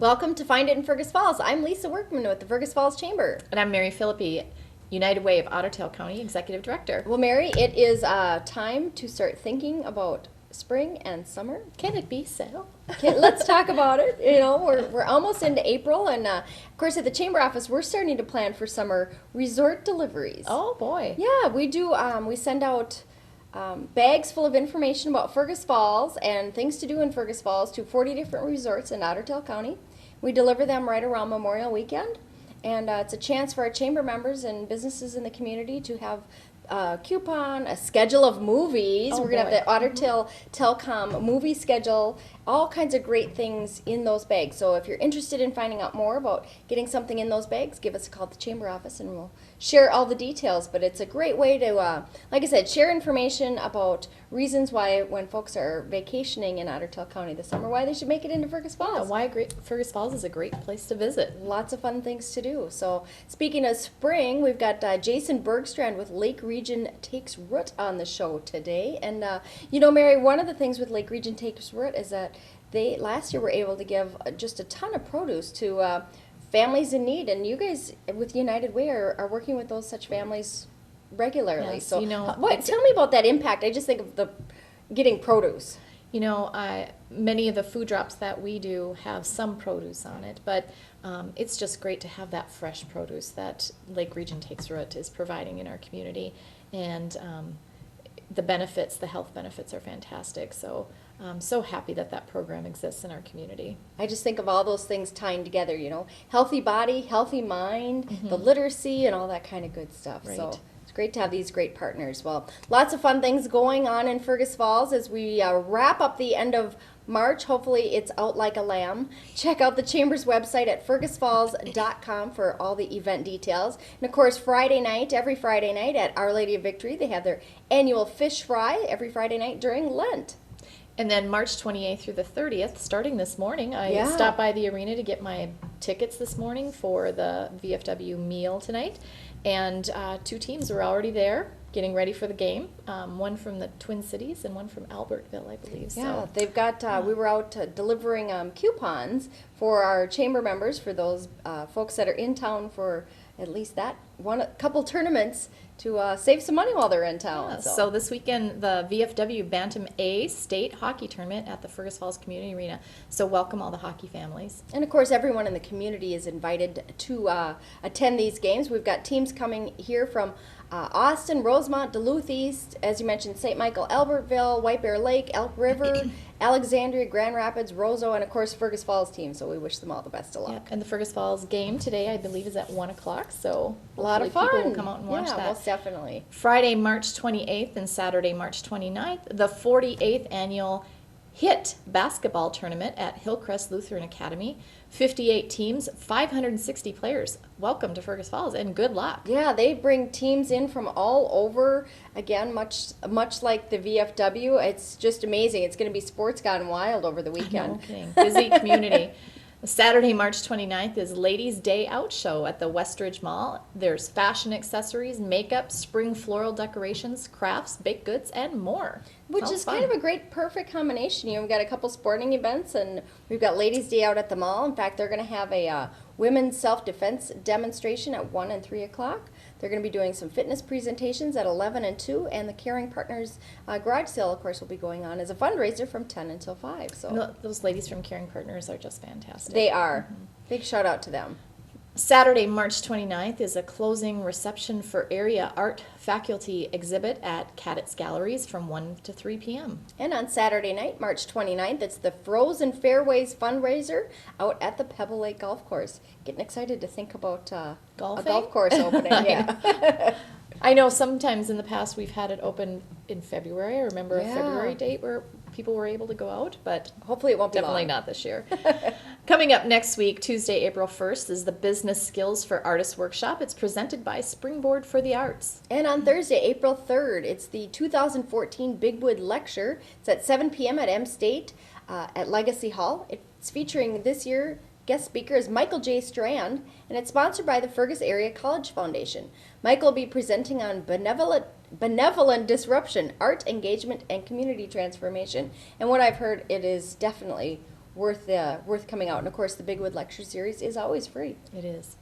Welcome to Find It in Fergus Falls. I'm Lisa Workman with the Fergus Falls Chamber. And I'm Mary Philippi, United Way of Otter Tail County Executive Director. Well, Mary, it is time to start thinking about spring and summer. Can it be so? Okay, let's talk about it. You know, we're almost into April, and of course at the Chamber office, we're starting to plan for summer resort deliveries. Oh boy. Yeah, we do. We send out bags full of information about Fergus Falls and things to do in Fergus Falls to 40 different resorts in Otter Tail County. We deliver them right around Memorial Weekend, and it's a chance for our chamber members and businesses in the community to have a coupon, a schedule of movies. Oh, We're going to have boy. the Otter Tail Telcom movie schedule, all kinds of great things in those bags. So if you're interested in finding out more about getting something in those bags, give us a call at the chamber office and we'll share all the details. But it's a great way to, like I said, share information about reasons why when folks are vacationing in Otter Tail County this summer, why they should make it into Fergus Falls. Fergus Falls is a great place to visit. Lots of fun things to do. So speaking of spring, we've got Jason Bergstrand with Lake Region Takes Root on the show today. And you know, Mary, one of the things with Lake Region Takes Root is that they last year were able to give just a ton of produce to families in need. And you guys with United Way are working with those such families regularly. Yes, So you know, tell me about that impact. I just think of the getting produce. You know, many of the food drops that we do have some produce on it, but it's just great to have that fresh produce that Lake Region Takes Root is providing in our community. And the health benefits are fantastic. So I'm so happy that that program exists in our community. I just think of all those things tying together, you know, healthy body, healthy mind, the literacy, and all that kind of good stuff. Right. So it's great to have these great partners. Well, lots of fun things going on in Fergus Falls as we wrap up the end of March. Hopefully it's out like a lamb. Check out the Chamber's website at fergusfalls.com for all the event details. And of course, every Friday night at Our Lady of Victory, they have their annual fish fry every Friday night during Lent. And then March 28th through the 30th, starting this morning, I Yeah. stopped by the arena to get my tickets this morning for the VFW meal tonight. And two teams were already there getting ready for the game, one from the Twin Cities and one from Albertville, I believe. Yeah, So they've got, we were out delivering coupons for our chamber members, for those folks that are in town for at least a couple tournaments to save some money while they're in town. yeah, so this weekend, the VFW Bantam A State Hockey Tournament at the Fergus Falls Community Arena. So welcome all the hockey families. And of course, everyone in the community is invited to attend these games. We've got teams coming here from Austin, Rosemont, Duluth East, as you mentioned, St. Michael, Albertville, White Bear Lake, Elk River, Alexandria, Grand Rapids, Roseau, and of course Fergus Falls team. So we wish them all the best of luck. Yeah, and the Fergus Falls game today, I believe, is at 1 o'clock. So A lot of hopefully fun. people will come out and watch yeah, that. most definitely. Friday, March 28th and Saturday, March 29th, the 48th annual HIT basketball tournament at Hillcrest Lutheran Academy. 58 teams, 560 players. Welcome to Fergus Falls and good luck. Yeah, they bring teams in from all over. Again, much like the VFW, it's just amazing. It's going to be sports gone wild over the weekend. No kidding. Busy community. Saturday, March 29th is Ladies' Day Out Show at the Westridge Mall. There's fashion accessories, makeup, spring floral decorations, crafts, baked goods, and more. Which Sounds is kind of a great, perfect combination. You know, we've got a couple sporting events, and we've got Ladies' Day out at the mall. In fact, they're going to have a women's self-defense demonstration at 1 and 3 o'clock. They're going to be doing some fitness presentations at 11 and 2, and the Caring Partners garage sale, of course, will be going on as a fundraiser from 10 until 5. So Those ladies from Caring Partners are just fantastic. they are. Big shout out to them. Saturday, March 29th is a closing reception for area art faculty exhibit at Cadets Galleries from 1 to 3 p.m. And on Saturday night, March 29th, it's the Frozen Fairways fundraiser out at the Pebble Lake Golf Course. Getting excited to think about a Golfing? golf course opening. Yeah. I know sometimes in the past we've had it open in February. I remember a Yeah. February date where people were able to go out, but Hopefully it won't be definitely long. not this year. Coming up next week, Tuesday, April 1st, is the Business Skills for Artists Workshop. It's presented by Springboard for the Arts. And on Thursday, April 3rd, it's the 2014 Bigwood Lecture. It's at 7 p.m. at M State at Legacy Hall. It's featuring this year guest speaker is Michael J. Strand, and it's sponsored by the Fergus Area College Foundation. Michael will be presenting on benevolent disruption, art engagement, and community transformation. And what I've heard, it is definitely worth coming out. And of course, the Bigwood Lecture Series is always free. It is.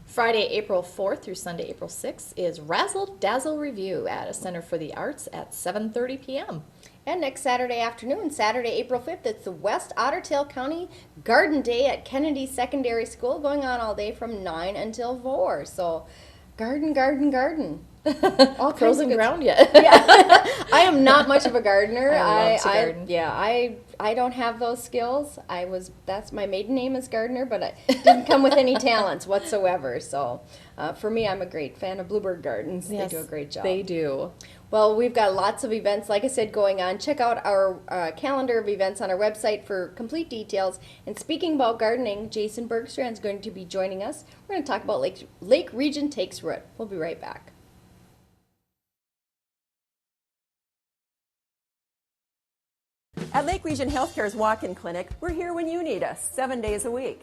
Friday, April 4th through Sunday, April 6th is Razzle Dazzle Review at a Center for the Arts at 7:30 p.m. And next Saturday afternoon, Saturday, April 5th, it's the West Otter Tail County Garden Day at Kennedy Secondary School, going on all day from 9 until 4. So, garden, garden, garden. All Frozen ground yet? Yeah, I am not much of a gardener. I love to garden. Yeah, I don't have those skills. That's my maiden name is gardener, but I didn't come with any talents whatsoever. So, for me, I'm a great fan of Bluebird Gardens. Yes, they do a great job. They do. Well, we've got lots of events, like I said, going on. Check out our calendar of events on our website for complete details. And speaking about gardening, Jason Bergstrand is going to be joining us. We're going to talk about Lake Region Takes Root. We'll be right back. At Lake Region Healthcare's walk-in clinic, we're here when you need us, 7 days a week.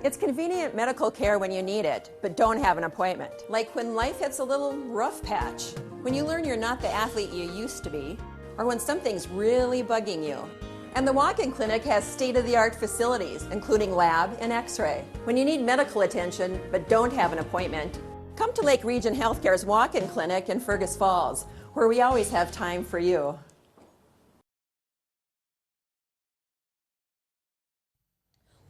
It's convenient medical care when you need it, but don't have an appointment. Like when life hits a little rough patch, when you learn you're not the athlete you used to be, or when something's really bugging you. And the walk-in clinic has state-of-the-art facilities, including lab and x-ray. When you need medical attention, but don't have an appointment, come to Lake Region Healthcare's walk-in clinic in Fergus Falls, where we always have time for you.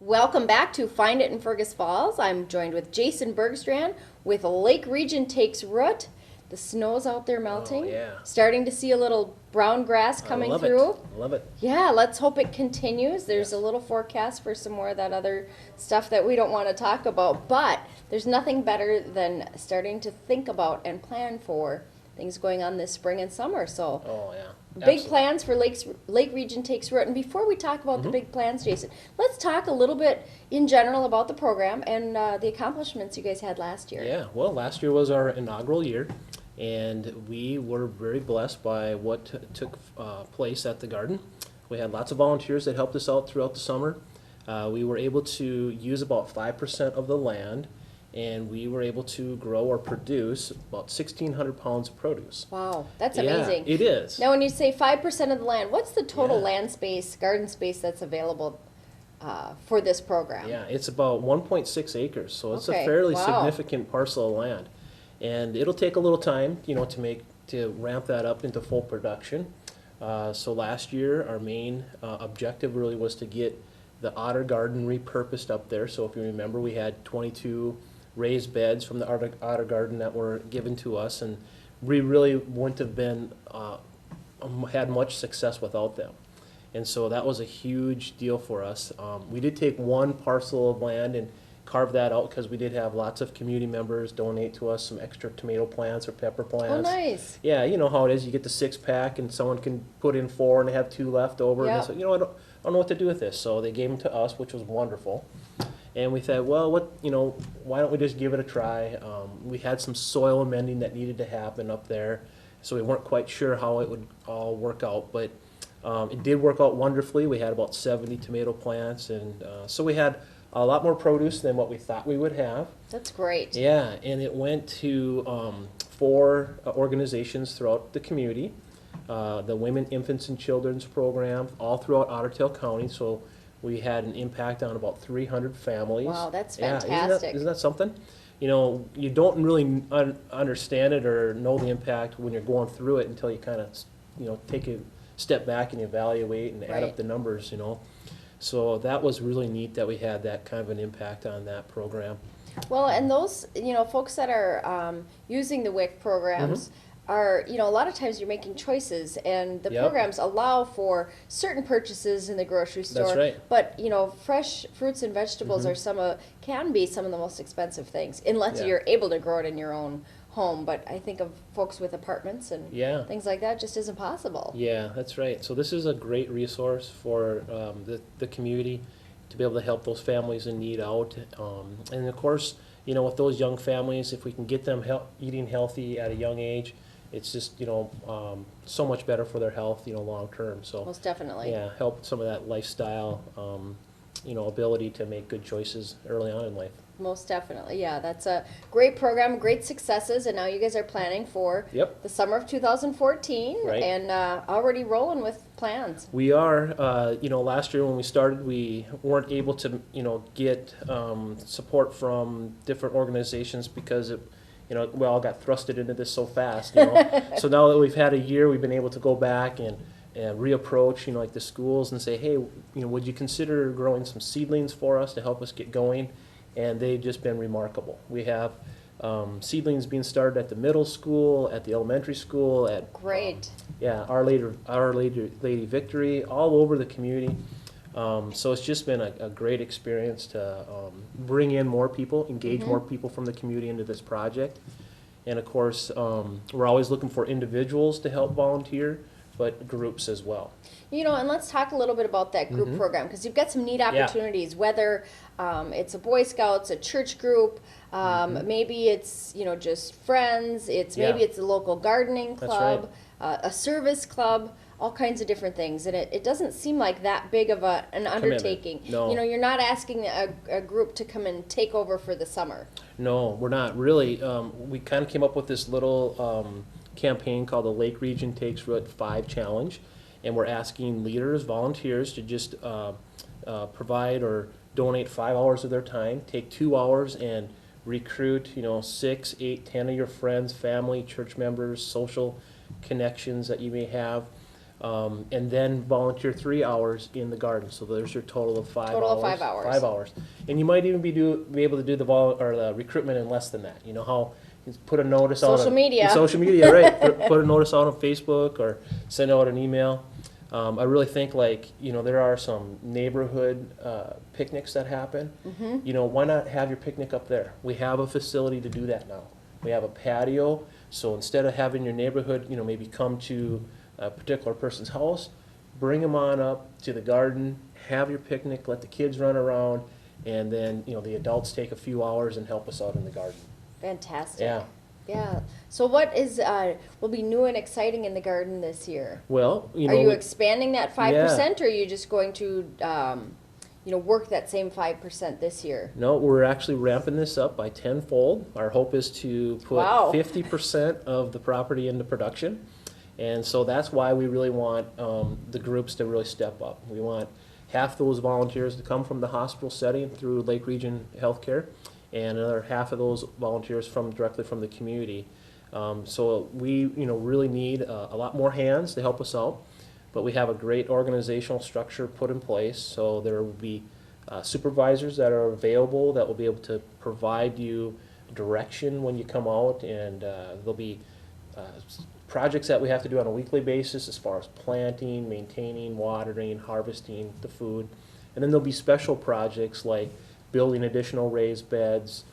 Welcome back to Find It in Fergus Falls. I'm joined with Jason Bergstrand with Lake Region Takes Root. The snow's out there melting. Oh, yeah. Starting to see a little brown grass coming through. I love it. Yeah, let's hope it continues. There's a little forecast for some more of that other stuff that we don't want to talk about, but there's nothing better than starting to think about and plan for things going on this spring and summer. So Oh, yeah. big Absolutely. plans for Lake Region Takes Root. And before we talk about the big plans, Jason, let's talk a little bit in general about the program and the accomplishments you guys had last year. Yeah, well, last year was our inaugural year, and we were very blessed by what took place at the garden. We had lots of volunteers that helped us out throughout the summer. We were able to use about 5% of the land, and we were able to grow or produce about 1,600 pounds of produce. Wow, that's Yeah, amazing. it is. Now, when you say 5% of the land, what's the total Yeah. land space, garden space that's available for this program? Yeah, it's about 1.6 acres, so it's Okay, a fairly wow. significant parcel of land. And it'll take a little time, to ramp that up into full production. So last year, our main objective really was to get the otter garden repurposed up there. So if you remember, we had 22 raised beds from the otter garden that were given to us, and we really wouldn't have been had much success without them. And so that was a huge deal for us. We did take one parcel of land and carve that out because we did have lots of community members donate to us some extra tomato plants or pepper plants. Oh, nice. Yeah, you know how it is. You get the 6-pack and someone can put in 4 and they have 2 left over. Yeah. And they say, I don't know what to do with this. So they gave them to us, which was wonderful. And we thought, well, why don't we just give it a try? We had some soil amending that needed to happen up there, so we weren't quite sure how it would all work out. But it did work out wonderfully. We had about 70 tomato plants, and so we had a lot more produce than what we thought we would have. That's great. Yeah, and it went to 4 organizations throughout the community. The Women, Infants, and Children's Program, all throughout Otter Tail County. So we had an impact on about 300 families. Wow, that's Yeah, fantastic. isn't that something? You don't really understand it or know the impact when you're going through it until you kind of, take a step back and evaluate and add Right. up the numbers, So that was really neat that we had that kind of an impact on that program. Well, and those, folks that are using the WIC programs are, a lot of times you're making choices, and the Yep. programs allow for certain purchases in the grocery store. right. But, fresh fruits and vegetables are can be some of the most expensive things, unless Yeah. you're able to grow it in your own home. But I think of folks with apartments and Yeah. things like that just isn't possible. Yeah, that's right. So this is a great resource for the community to be able to help those families in need out. And of course, with those young families, if we can get them eating healthy at a young age, it's just, so much better for their health, long term. So Most definitely. yeah, help some of that lifestyle ability to make good choices early on in life. Most definitely, yeah. That's a great program, great successes, and now you guys are planning for Yep. the summer of 2014, Right. and already rolling with plans. We are, last year when we started, we weren't able to, get support from different organizations because we all got thrusted into this so fast. So now that we've had a year, we've been able to go back and reapproach, like the schools and say, hey, would you consider growing some seedlings for us to help us get going? And they've just been remarkable. We have seedlings being started at the middle school, at the elementary school, at Great. Our Lady Victory, all over the community. So it's just been a great experience to bring in more people, engage more people from the community into this project. And of course, we're always looking for individuals to help volunteer, but groups as well. And let's talk a little bit about that group program, because you've got some neat opportunities, whether it's a Boy Scouts, a church group, maybe it's, just friends, maybe it's a local gardening club, a service club, all kinds of different things. And it doesn't seem like that big of an undertaking. No. You're not asking a group to come and take over for the summer. No, we're not really. We kind of came up with this little campaign called the Lake Region Takes Root 5 Challenge. And we're asking leaders, volunteers, to just provide or donate 5 hours of their time, take 2 hours and recruit, 6, 8, 10 of your friends, family, church members, social connections that you may have, and then volunteer 3 hours in the garden. So there's your total of 5 hours. Total of 5 hours. 5 hours. And you might even be able to do the recruitment in less than that. You know how you put a notice out Social media. Social media, right. Put a notice out on Facebook or send out an email. I really think there are some neighborhood picnics that happen. Why not have your picnic up there? We have a facility to do that now. We have a patio, so instead of having your neighborhood, maybe come to a particular person's house, bring them on up to the garden, have your picnic, let the kids run around, and then the adults take a few hours and help us out in the garden. Fantastic. Yeah. Yeah. So what will be new and exciting in the garden this year? Well, Are you expanding that 5%, or are you just going to, work that same 5% this year? No, we're actually ramping this up by tenfold. Our hope is to put 50% of the property into production. And so that's why we really want the groups to really step up. We want half those volunteers to come from the hospital setting through Lake Region Healthcare, and another half of those volunteers directly from the community. So we really need a lot more hands to help us out, but we have a great organizational structure put in place. So there will be supervisors that are available that will be able to provide you direction when you come out, and there'll be projects that we have to do on a weekly basis as far as planting, maintaining, watering, harvesting the food. And then there'll be special projects like building additional raised beds,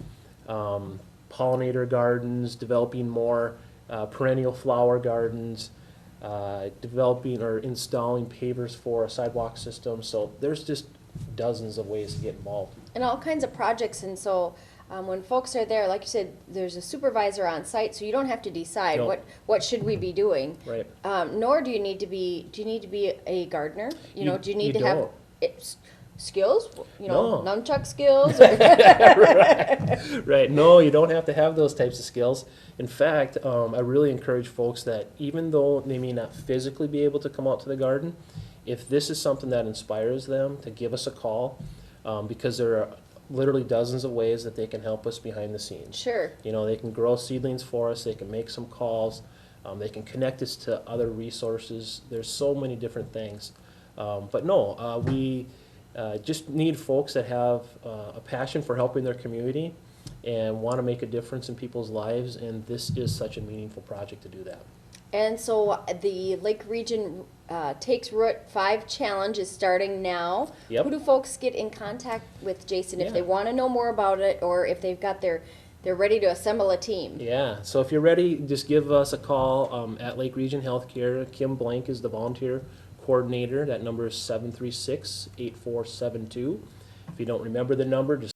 pollinator gardens, developing more perennial flower gardens, developing or installing pavers for a sidewalk system. So there's just dozens of ways to get involved. And all kinds of projects. And so when folks are there, like you said, there's a supervisor on site, so you don't have to decide what should we be doing. Right. Nor do you need to be a gardener. Do you need to don't. have skills? No. Nunchuck skills? Right. No, you don't have to have those types of skills. In fact, I really encourage folks that even though they may not physically be able to come out to the garden, if this is something that inspires them, to give us a call, because there are literally dozens of ways that they can help us behind the scenes. Sure. They can grow seedlings for us, they can make some calls, they can connect us to other resources. There's so many different things. But no, we just need folks that have a passion for helping their community and want to make a difference in people's lives, and this is such a meaningful project to do that. And so the Lake Region Takes Root 5 Challenge is starting now. Yep. Who do folks get in contact with, Jason, if Yeah. they want to know more about it, or if they've got they're ready to assemble a team? Yeah, so if you're ready, just give us a call at Lake Region Healthcare. Kim Blank is the volunteer coordinator. That number is 736-8472. If you don't remember the number, just